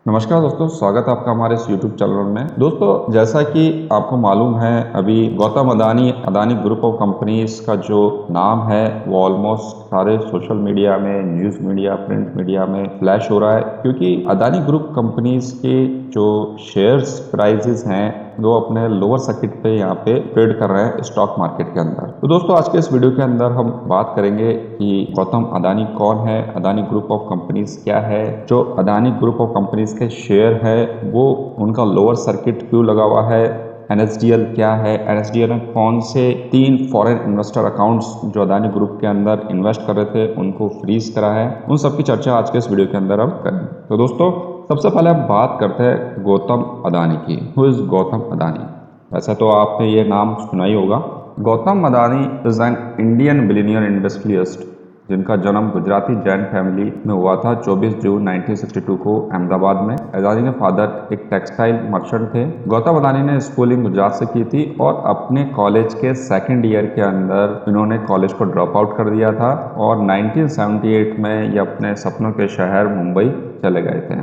नमस्कार दोस्तों, स्वागत है आपका हमारे इस YouTube चैनल में। दोस्तों, जैसा कि आपको मालूम है, अभी Gautam Adani Adani group of companies का जो नाम है वो ऑलमोस्ट सारे सोशल मीडिया में, न्यूज़ मीडिया, प्रिंट मीडिया में फ्लैश हो रहा है, क्योंकि अदानी ग्रुप कंपनीज के जो शेयर्स प्राइसेस हैं वो अपने लोअर सर्किट पे यहाँ पे ट्रेड कर रहे हैं स्टॉक मार्केट के अंदर। तो दोस्तों, आज के इस वीडियो के अंदर हम बात करेंगे कि गौतम अदानी कौन है, अदानी ग्रुप ऑफ कंपनीज क्या है, जो अदानी ग्रुप ऑफ कंपनीज के शेयर है वो उनका लोअर सर्किट क्यों लगा हुआ है, NSDL क्या है, NSDL में कौन से 3 फॉरेन इन्वेस्टर अकाउंट्स जो अदानी ग्रुप के अंदर इन्वेस्ट कर रहे थे उनको फ्रीज करा है, उन सब की चर्चा आज के इस वीडियो के अंदर हम करेंगे। तो दोस्तों, सबसे पहले हम बात करते हैं गौतम अदानी की। Who is Gautam Adani? वैसे तो आपने ये नाम सुना ही होगा। Gautam Adani is an Indian billionaire industrialist जिनका जन्म गुजराती जैन फैमिली में हुआ था 24 जून 1962 को अहमदाबाद में। अदानी के फादर एक टेक्सटाइल मर्चेंट थे। गौतम अदानी ने स्कूलिंग गुजरात से की थी और अपने कॉलेज के सेकेंड ईयर के अंदर इन्होंने कॉलेज को ड्रॉप आउट कर दिया था और 1978 में ये अपने सपनों के शहर मुंबई चले गए थे।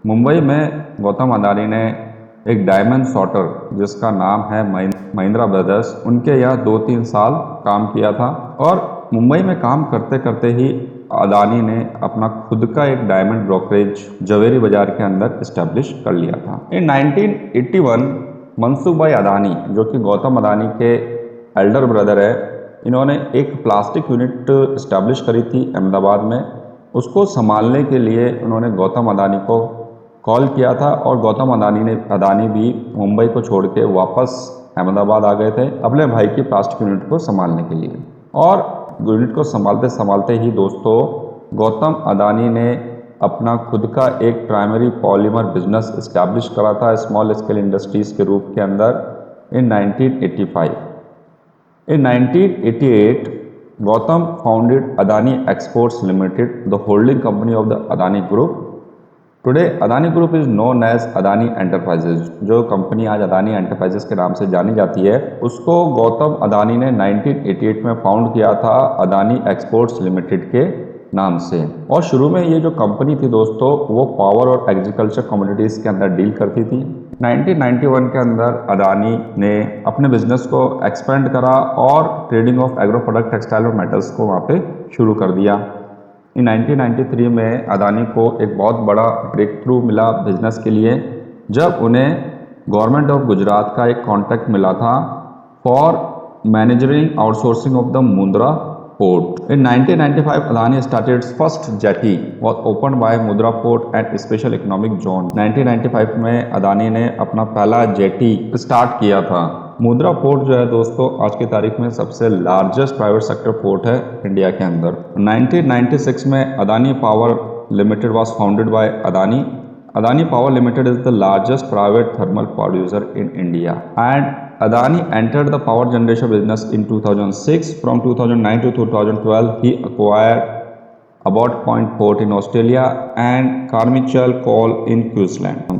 मुंबई में गौतम अदानी ने एक डायमंड सॉर्टर जिसका नाम है महिंद्रा ब्रदर्स, उनके यहाँ 2-3 साल काम किया था और मुंबई में काम करते करते ही अदानी ने अपना खुद का एक डायमंड ब्रोकरेज जवेरी बाजार के अंदर इस्टेब्लिश कर लिया था। इन 1981 मनसुख भाई अदानी, जो कि गौतम अदानी के एल्डर ब्रदर है, इन्होंने एक प्लास्टिक यूनिट इस्टेब्लिश करी थी अहमदाबाद में। उसको संभालने के लिए उन्होंने गौतम अदानी को कॉल किया था और गौतम अदानी भी मुंबई को छोड़ के वापस अहमदाबाद आ गए थे अपने भाई की प्लास्टिक यूनिट को संभालने के लिए। और यूनिट को संभालते संभालते ही दोस्तों, गौतम अदानी ने अपना खुद का एक प्राइमरी पॉलीमर बिजनेस इस्टेब्लिश करा था स्मॉल स्केल इंडस्ट्रीज के रूप के अंदर in 1985। In 1988 Gautam founded Adani exports limited, the holding company of the Adani group. Today Adani group is known as Adani enterprises. जो कंपनी आज अदानी एंटरप्राइजेज के नाम से जानी जाती है, उसको गौतम अदानी ने 1988 में फाउंड किया था अदानी एक्सपोर्ट्स लिमिटेड के नाम से। और शुरू में ये जो कंपनी थी दोस्तों, वो पावर और एग्रीकल्चर कमोडिटीज के अंदर डील करती थी। 1991 के अंदर अदानी ने अपने बिजनेस को एक्सपेंड करा और trading of agro product, textile और मेटल्स को वहाँ पे शुरू कर दिया। इन 1993 में अदानी को एक बहुत बड़ा ब्रेक थ्रू मिला बिजनेस के लिए, जब उन्हें गवर्नमेंट ऑफ गुजरात का एक कॉन्ट्रैक्ट मिला था for managing outsourcing of the Mundra port. In 1995 Adani started first jetty was open by Mundra port and special economic zone. 1995 में अदानी ने अपना पहला जेटी स्टार्ट किया था। मुंद्रा पोर्ट जो है दोस्तों, आज की तारीख में सबसे लार्जेस्ट प्राइवेट सेक्टर पोर्ट है इंडिया के अंदर। 1996 में Adani power limited was founded by Adani. Adani power limited is the largest private thermal producer in India and Adani entered the power generation business in 2006. From 2009 to 2012, he acquired Abbot Point Port in Australia and Carmichael Coal in Queensland.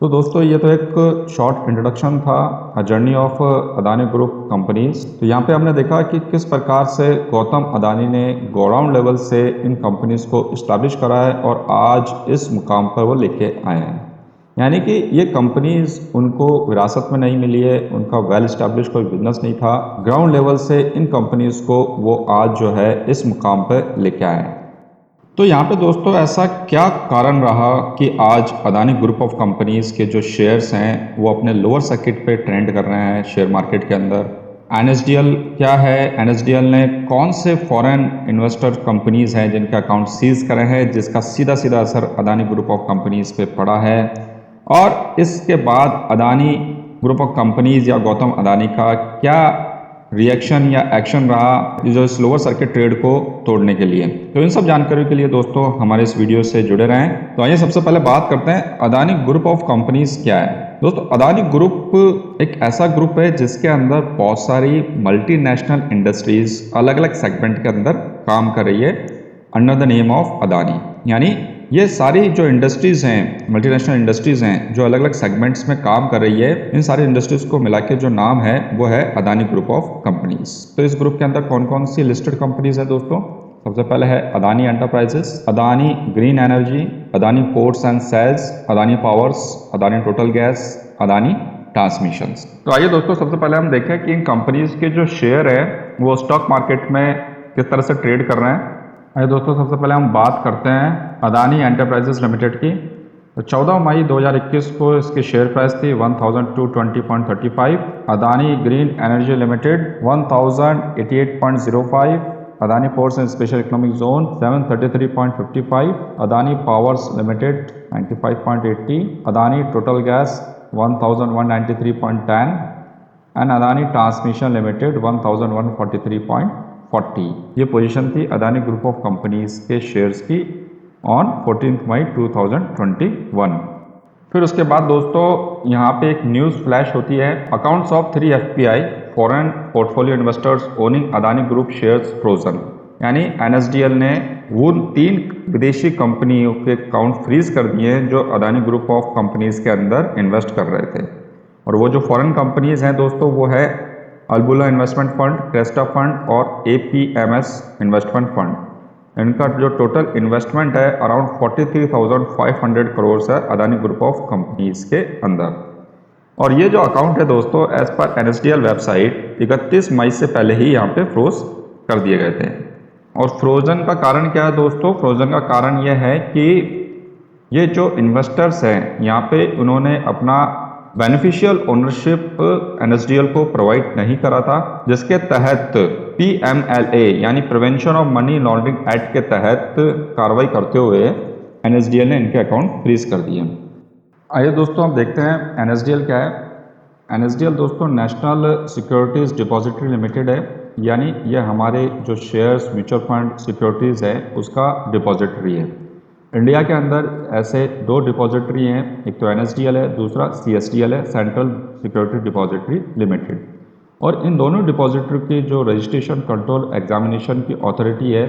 तो दोस्तों, ये तो एक short introduction था journey of Adani group companies. तो यहाँ पे हमने देखा कि किस प्रकार से गौतम अदानी ने ग्राउंड लेवल से इन कंपनीज को इस्टेब्लिश करा है और आज इस मुकाम पर वो लेके आए हैं। यानी कि ये कंपनीज उनको विरासत में नहीं मिली है, उनका वेल इस्टेब्लिश कोई बिजनेस नहीं था। ग्राउंड लेवल से इन कंपनीज को वो आज जो है इस मुकाम पर लेके आए हैं। तो यहाँ पे दोस्तों, ऐसा क्या कारण रहा कि आज अदानी ग्रुप ऑफ कंपनीज के जो शेयर्स हैं वो अपने लोअर सर्किट पे ट्रेंड कर रहे हैं शेयर मार्केट के अंदर? NSDL क्या है? NSDL ने कौन से फॉरेन इन्वेस्टर कंपनीज हैं जिनके अकाउंट सीज करे हैं, जिसका सीधा सीधा असर अदानी ग्रुप ऑफ कंपनीज पे पड़ा है? और इसके बाद अदानी ग्रुप ऑफ कंपनीज या गौतम अदानी का क्या रिएक्शन या एक्शन रहा जो इस लोअर सर्किट ट्रेड को तोड़ने के लिए? तो इन सब जानकारियों के लिए दोस्तों हमारे इस वीडियो से जुड़े रहें। तो आइए सबसे पहले बात करते हैं अदानी ग्रुप ऑफ कंपनीज क्या है। दोस्तों, अदानी ग्रुप एक ऐसा ग्रुप है जिसके अंदर बहुत सारी मल्टीनेशनल इंडस्ट्रीज अलग अलग सेगमेंट के अंदर काम कर रही है under the name of Adani. यानी ये सारी जो इंडस्ट्रीज हैं, मल्टीनेशनल इंडस्ट्रीज हैं जो अलग अलग सेगमेंट्स में काम कर रही है, इन सारी इंडस्ट्रीज को मिला के जो नाम है वो है अदानी ग्रुप ऑफ कंपनीज। तो इस ग्रुप के अंदर कौन कौन सी लिस्टेड कंपनीज है दोस्तों? सबसे पहले है Adani enterprises, Adani green energy, Adani ports and sales, Adani powers, Adani total gas, Adani transmissions. तो आइए दोस्तों सबसे पहले हम देखें कि इन कंपनीज के जो शेयर है वो स्टॉक मार्केट में किस तरह से ट्रेड कर रहे हैं। आइए दोस्तों सबसे पहले हम बात करते हैं अदानी एंटरप्राइजेस लिमिटेड की। तो 14 मई 2021 को इसकी शेयर प्राइस थी 1220.35, Adani green energy limited 1088.05, Adani ports and special economic zone 733.55, Adani powers limited 95.80, Adani total gas 1193.10 and Adani transmission limited 1143.40। ये पोजीशन थी अदानी ग्रुप ऑफ कंपनीज के शेयर्स की ऑन 14 मई 2021। फिर उसके बाद दोस्तों यहाँ पे एक न्यूज़ फ्लैश होती है, accounts of 3 FPI foreign portfolio investors owning Adani group shares frozen. यानी NSDL ने वो 3 विदेशी कंपनियों के अकाउंट फ्रीज कर दिए हैं जो अदानी ग्रुप ऑफ कंपनीज के अंदर इन्वेस्ट कर रहे थे। और वो जो फॉरेन कंपनीज हैं दोस्तों वो है Albula investment fund, Cresta fund और APMS इन्वेस्टमेंट फंड। इनका जो टोटल इन्वेस्टमेंट है अराउंड 43,500 करोड़ है अदानी ग्रुप ऑफ कंपनीज के अंदर। और ये जो अकाउंट है दोस्तों एज पर NSDL वेबसाइट 31 मई से पहले ही यहाँ पे फ्रोज कर दिए गए थे। और फ्रोजन का कारण क्या है दोस्तों? फ्रोजन का कारण यह है कि ये जो इन्वेस्टर्स हैं यहाँ पे उन्होंने अपना बेनिफिशियल ओनरशिप NSDL को प्रोवाइड नहीं करा था, जिसके तहत PMLA यानी prevention of money laundering act के तहत कार्रवाई करते हुए NSDL ने इनके अकाउंट फ्रीज कर दिए। आइए दोस्तों हम देखते हैं NSDL क्या है। NSDL दोस्तों नेशनल सिक्योरिटीज़ डिपॉजिटरी लिमिटेड है, यानी यह हमारे जो शेयर्स म्यूचुअल फंड सिक्योरिटीज़ है उसका डिपॉजिटरी है। इंडिया के अंदर ऐसे 2 डिपॉजिटरी हैं, एक तो NSDL है, दूसरा CSDL है, सेंट्रल सिक्योरिटी डिपॉजिटरी लिमिटेड। और इन दोनों डिपॉजिटरी की जो रजिस्ट्रेशन कंट्रोल एग्जामिनेशन की अथॉरिटी है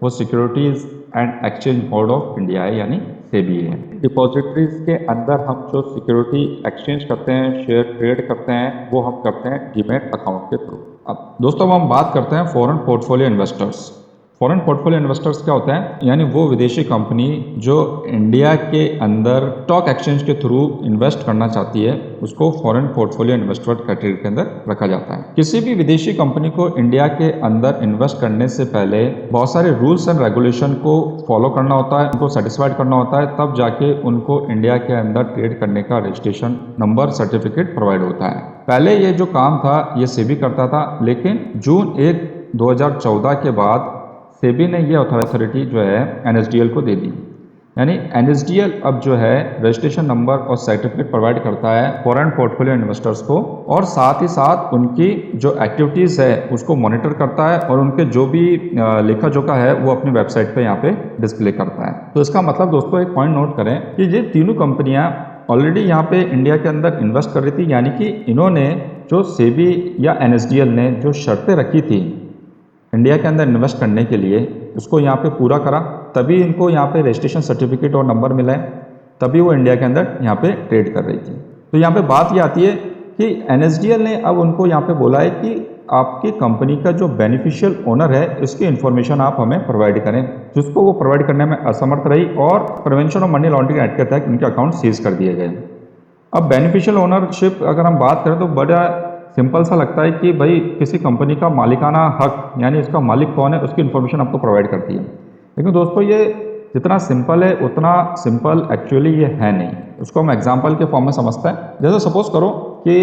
वो securities and exchange board of India है, यानी SEBI है। डिपॉजिटरीज के अंदर हम जो सिक्योरिटी एक्सचेंज करते हैं, शेयर ट्रेड करते हैं, वो हम करते हैं डीमैट अकाउंट के थ्रू। अब दोस्तों हम बात करते हैं foreign portfolio investors. Foreign portfolio investors क्या होते हैं? यानी वो विदेशी कंपनी जो इंडिया के अंदर स्टॉक एक्सचेंज के थ्रू इन्वेस्ट करना चाहती है उसको फॉरेन पोर्टफोलियो इन्वेस्टर कैटेगरी के अंदर रखा जाता है। किसी भी विदेशी कंपनी को इंडिया के अंदर इन्वेस्ट करने से पहले बहुत सारे रूल्स एंड रेगुलेशन को फॉलो करना होता है, उनको सेटिस्फाइड करना होता है, तब जाके उनको इंडिया के अंदर ट्रेड करने का रजिस्ट्रेशन नंबर सर्टिफिकेट प्रोवाइड होता है। पहले ये जो काम था ये SEBI करता था, लेकिन जून 1, 2014 के बाद SEBI ने ये अथॉरिटी जो है NSDL को दे दी। यानी NSDL अब जो है रजिस्ट्रेशन नंबर और सर्टिफिकेट प्रोवाइड करता है फॉरेन पोर्टफोलियो इन्वेस्टर्स को, और साथ ही साथ उनकी जो एक्टिविटीज़ है उसको मॉनिटर करता है और उनके जो भी लेखा जोखा है वो अपनी वेबसाइट पे यहाँ पे डिस्प्ले करता है। तो इसका मतलब दोस्तों एक पॉइंट नोट करें कि ये तीनों कंपनियाँ ऑलरेडी यहाँ पे इंडिया के अंदर इन्वेस्ट कर रही थी, यानी कि इन्होंने जो SEBI या NSDL ने जो शर्तें रखी थी इंडिया के अंदर इन्वेस्ट करने के लिए उसको यहाँ पे पूरा करा, तभी इनको यहाँ पे रजिस्ट्रेशन सर्टिफिकेट और नंबर मिला है, तभी वो इंडिया के अंदर यहाँ पे ट्रेड कर रही थी। तो यहाँ पे बात ये आती है कि NSDL ने अब उनको यहाँ पे बोला है कि आपकी कंपनी का जो बेनिफिशियल ओनर है इसकी इन्फॉर्मेशन आप हमें प्रोवाइड करें, जिसको वो प्रोवाइड करने में असमर्थ रही और prevention of money laundering act के तहत उनके अकाउंट सीज कर दिए गए। अब बेनिफिशियल ओनरशिप अगर हम बात करें तो बड़ा सिंपल सा लगता है कि भाई किसी कंपनी का मालिकाना हक यानी इसका मालिक कौन है उसकी इन्फॉर्मेशन आपको प्रोवाइड करती है, लेकिन दोस्तों ये जितना सिंपल है उतना सिंपल एक्चुअली ये है नहीं। उसको हम एग्जांपल के फॉर्म में समझते हैं। जैसे सपोज करो कि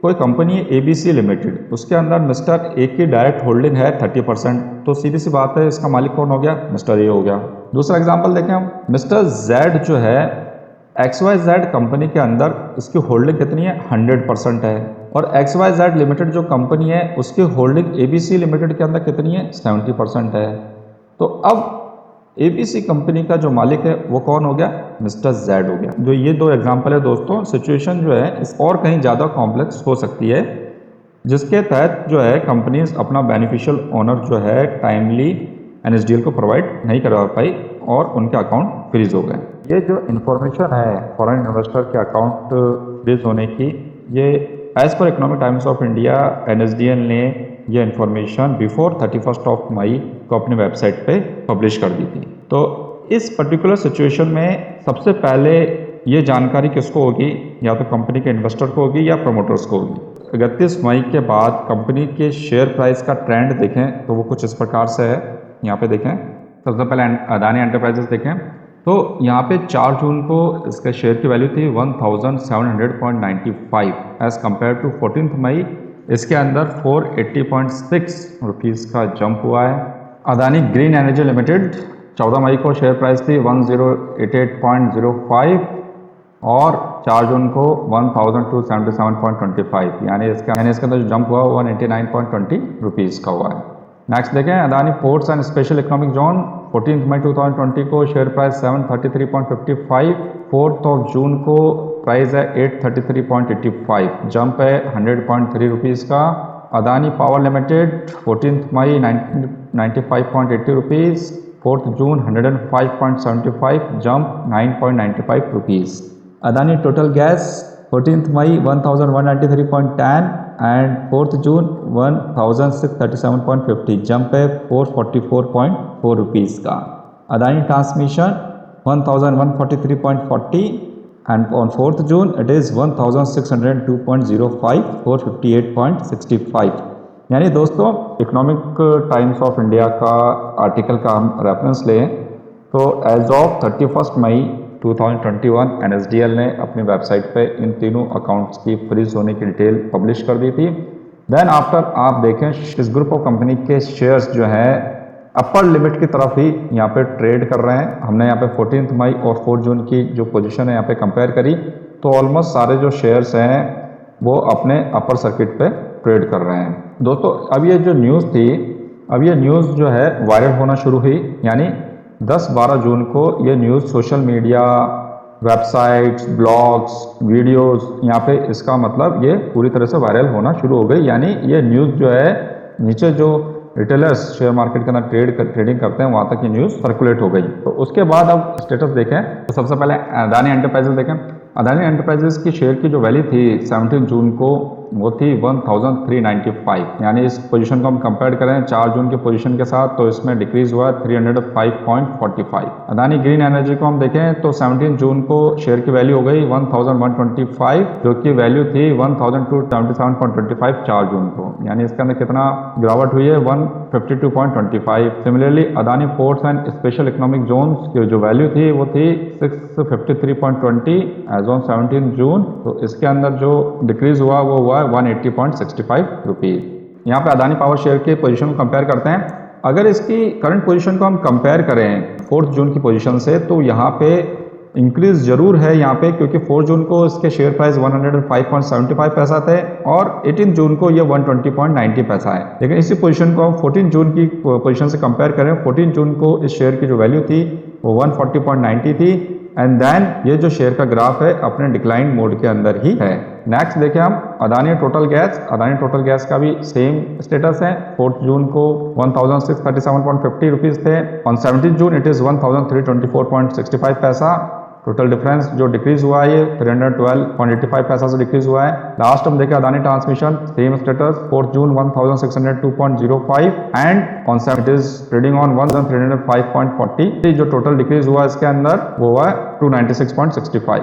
कोई कंपनी है ABC लिमिटेड, उसके अंदर मिस्टर A की डायरेक्ट होल्डिंग है 30%, तो सीधी सी बात है इसका मालिक कौन हो गया? मिस्टर A हो गया। दूसरा एग्जाम्पल देखें हम, मिस्टर Z जो है XYZ कंपनी के अंदर इसकी होल्डिंग कितनी है? 100% है। और XYZ लिमिटेड जो कंपनी है उसकी होल्डिंग ABC लिमिटेड के अंदर कितनी है? 70% है। तो अब ABC कंपनी का जो मालिक है वो कौन हो गया? मिस्टर Z हो गया। जो ये 2 एग्जाम्पल है दोस्तों, सिचुएशन जो है इस और कहीं ज़्यादा कॉम्प्लेक्स हो सकती है, जिसके तहत जो है कंपनीज अपना बेनिफिशियल ओनर जो है टाइमली NSDL को प्रोवाइड नहीं करवा पाई और उनके अकाउंट फ्रीज हो गए। ये जो इन्फॉर्मेशन है फॉरेन इन्वेस्टर के अकाउंट फ्रीज होने की, ये as per Economic Times of India NSDL ने ये इन्फॉर्मेशन बिफोर 31 ऑफ मई को अपनी वेबसाइट पे पब्लिश कर दी थी। तो इस पर्टिकुलर सिचुएशन में सबसे पहले ये जानकारी किसको होगी, या तो कंपनी के इन्वेस्टर को होगी या प्रमोटर्स को होगी। 31 मई के बाद कंपनी के शेयर प्राइस का ट्रेंड देखें तो वो कुछ इस प्रकार से है। यहाँ पे देखें, सबसे पहले अदानी एंटरप्राइजेस देखें तो यहाँ पे 4 जून को इसके शेयर की वैल्यू थी 1700.95 एज कम्पेयर टू 14 मई इसके अंदर 480.6 रुपीज़ का जंप हुआ है। अदानी ग्रीन एनर्जी लिमिटेड 14 मई को शेयर प्राइस थी 1088.05 और 4 जून को 1277.25, यानी इसके अंदर जो जंप हुआ 189.20 रुपीज़ का हुआ है। नेक्स्ट देखें Adani ports and special economic zone 14 मई 2020 को शेयर प्राइस 733.55, 4 जून को प्राइस है 833.85, जंप है 100.3 रुपीज़ का। अदानी पावर लिमिटेड 14 मई 95.80 रुपीज़, 4 जून 105.75, jump 9.95 rupees. Adani total gas 14 मई 1193.10 एंड 4 जून 1637.50, जंप है 444.4 रुपीज़ का। Adani transmission 1143.40 and on 4th June it is 1602.05, 458.65। यानी दोस्तों इकोनॉमिक टाइम्स ऑफ इंडिया का आर्टिकल का हम रेफरेंस लें तो एज ऑफ 31 मई 2021 NSDL ने अपनी वेबसाइट पे इन तीनों अकाउंट्स की फ्रीज होने की डिटेल पब्लिश कर दी थी। देन आफ्टर आप देखें इस ग्रुप ऑफ कंपनी के शेयर्स जो है अपर लिमिट की तरफ ही यहाँ पे ट्रेड कर रहे हैं। हमने यहाँ पे 14 मई और 4 जून की जो पोजीशन है यहाँ पे कंपेयर करी तो ऑलमोस्ट सारे जो शेयर्स हैं वो अपने अपर सर्किट पे ट्रेड कर रहे हैं। दोस्तों अब ये जो न्यूज़ थी, अब ये न्यूज़ जो है वायरल होना शुरू हुई, यानी 10-12 जून को ये news social media, websites, blogs, videos, यहाँ पे इसका मतलब ये पूरी तरह से वायरल होना शुरू हो गई। यानी ये न्यूज़ जो है नीचे जो रिटेलर्स शेयर मार्केट के अंदर ट्रेडिंग करते हैं वहाँ तक ये न्यूज़ सर्कुलेट हो गई। तो उसके बाद अब स्टेटस देखें तो सबसे पहले अदानी एंटरप्राइजेस देखें। अदानी एंटरप्राइजेस की शेयर की जो वैल्यू थी 17 जून को वो थी 1395, यानी इस पोजीशन को हम कंपेयर करें 4 जून के पोजीशन के साथ तो इसमें डिक्रीज हुआ 305.45। अदानी ग्रीन एनर्जी को हम देखें तो 17 जून को शेयर की वैल्यू हो गई 1125, जो कि वैल्यू थी 1277.25 4 जून को, यानी इसके अंदर कितना गिरावट हुई है 152.25। Similarly Adani ports and special economic zones की जो वैल्यू थी वो थी 653.20 एज ऑन 17 जून, तो इसके अंदर जो डिक्रीज हुआ वो हुआ 180.65 रुपीज़। यहाँ पे अदानी पावर शेयर के पोजीशन को कंपेयर करते हैं। अगर इसकी करंट पोजीशन को हम कंपेयर करें 4 जून की पोजीशन से तो यहाँ पे इंक्रीज जरूर है यहाँ पे, क्योंकि 4 जून को इसके शेयर प्राइस 105.75 पैसा थे और 18 जून को ये 120.90 पैसा है। लेकिन इसी पोजीशन को हम 14 जून की पोजीशन से कंपेयर करें, 14 जून को इस शेयर की जो वैल्यू थी वो 140.90 थी एंड देन ये जो शेयर का ग्राफ है अपने डिक्लाइन मोड के अंदर ही है। नेक्स्ट देखें हम Adani total gas. Adani total gas का भी सेम स्टेटस है। 4 जून को 1637.50 रुपीज़ थे, ऑन 17 जून इट इज़ 1324.65 पैसा। टोटल डिफरेंस जो डिक्रीज हुआ है ये 312.85 पैसा से डिक्रीज हुआ है। लास्ट हम देखें Adani transmission, same status 4 June 1602.05 and on 7 it is trading on 1305.40। जो टोटल डिक्रीज हुआ इसके अंदर वो हुआ 296.65।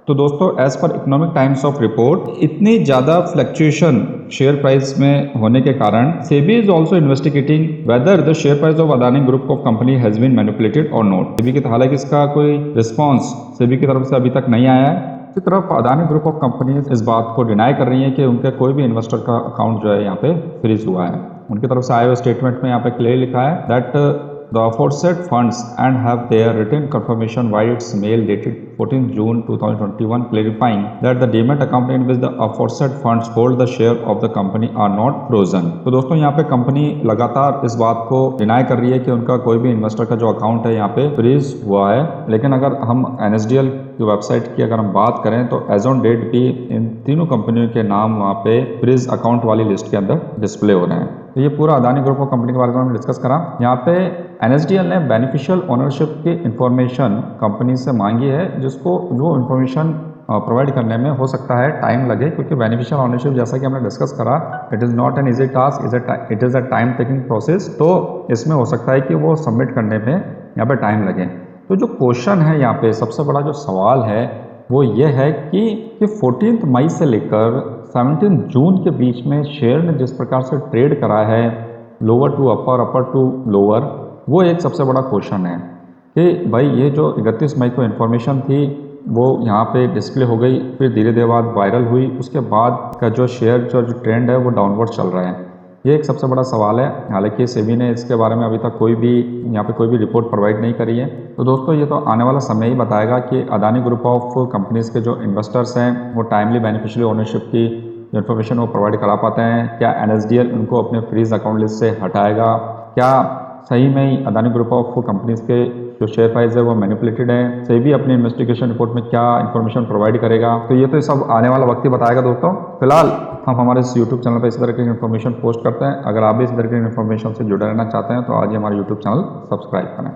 तो दोस्तों as per Economic Times of report इतनी ज़्यादा फ्लक्चुएशन शेयर प्राइस में होने के कारण SEBI is also investigating whether the share price of Adani group of company has been manipulated और नॉट। सेबी की हालांकि इसका कोई रिस्पांस सेबी की तरफ से अभी तक नहीं आया है। इसी तरफ अदानी ग्रुप ऑफ कंपनीज इस बात को डिनाई कर रही है कि उनके कोई भी इन्वेस्टर का अकाउंट जो है यहाँ पे फ्रीज हुआ है। उनकी तरफ से आए हुए स्टेटमेंट में यहाँ पे क्लियर लिखा है that the aforesaid funds and have their written confirmation by its mail dated 14 June 2021 clarifying that the demat account in which the aforesaid funds hold the share of the company are not frozen। तो दोस्तों यहाँ पे company लगातार इस बात को deny कर रही है कि उनका कोई भी इन्वेस्टर का जो अकाउंट है यहाँ पे फ्रीज हुआ है। लेकिन अगर हम NSDL की वेबसाइट की अगर हम बात करें तो एज ऑन डेट भी इन तीनों कंपनियों के नाम वहाँ पे फ्रीज अकाउंट वाली लिस्ट के अंदर डिस्प्ले हो रहे हैं। तो ये पूरा अदानी ग्रुप ऑफ कंपनी के बारे में हमने डिस्कस करा। यहाँ पे NSDL ने बेनिफिशियल ओनरशिप की इंफॉर्मेशन कंपनी से मांगी है, जिसको जो इंफॉर्मेशन प्रोवाइड करने में हो सकता है टाइम लगे, क्योंकि बेनिफिशियल ओनरशिप जैसा कि हमने डिस्कस करा, it is not an easy task, it is a time taking process. तो इसमें हो सकता है कि वो सबमिट करने में यहाँ पे टाइम लगे। तो जो क्वेश्चन है यहाँ पे सबसे बड़ा जो सवाल है वो ये है कि 14 मई से लेकर 17 जून के बीच में शेयर ने जिस प्रकार से ट्रेड करा है, lower to upper, upper to lower, वो एक सबसे बड़ा क्वेश्चन है कि भाई ये जो 31 मई को इन्फॉर्मेशन थी वो यहाँ पे डिस्प्ले हो गई, फिर धीरे धीरे बाद वायरल हुई, उसके बाद का जो शेयर जो ट्रेंड है वो डाउनवर्ड चल रहा है। ये एक सबसे बड़ा सवाल है। हालांकि सेबी ने इसके बारे में अभी तक कोई भी यहाँ पे कोई भी रिपोर्ट प्रोवाइड नहीं करी है। तो दोस्तों ये तो आने वाला समय ही बताएगा कि अदानी ग्रुप ऑफ कंपनीज के जो इन्वेस्टर्स हैं वो टाइमली बेनिफिशियरी ओनरशिप की इन्फॉर्मेशन वो प्रोवाइड करा पाते हैं। क्या NSDL उनको अपने फ्रीज अकाउंट लिस्ट से हटाएगा? क्या सही में ही अदानी ग्रुप ऑफ कंपनीज के जो शेयर प्राइस है वो मैनिपुलेटेड है? सेबी अपनी इन्वेस्टिगेशन रिपोर्ट में क्या इन्फॉर्मेशन प्रोवाइड करेगा? तो ये तो सब आने वाला वक्त ही बताएगा दोस्तों। फिलहाल हम हमारे इस यूट्यूब चैनल पर इस तरह की इन्फॉर्मेशन पोस्ट करते हैं। अगर आप भी इस तरह की इन्फॉर्मेशन से जुड़े रहना चाहते हैं तो आज ही हमारे यूट्यूब चैनल सब्सक्राइब करें।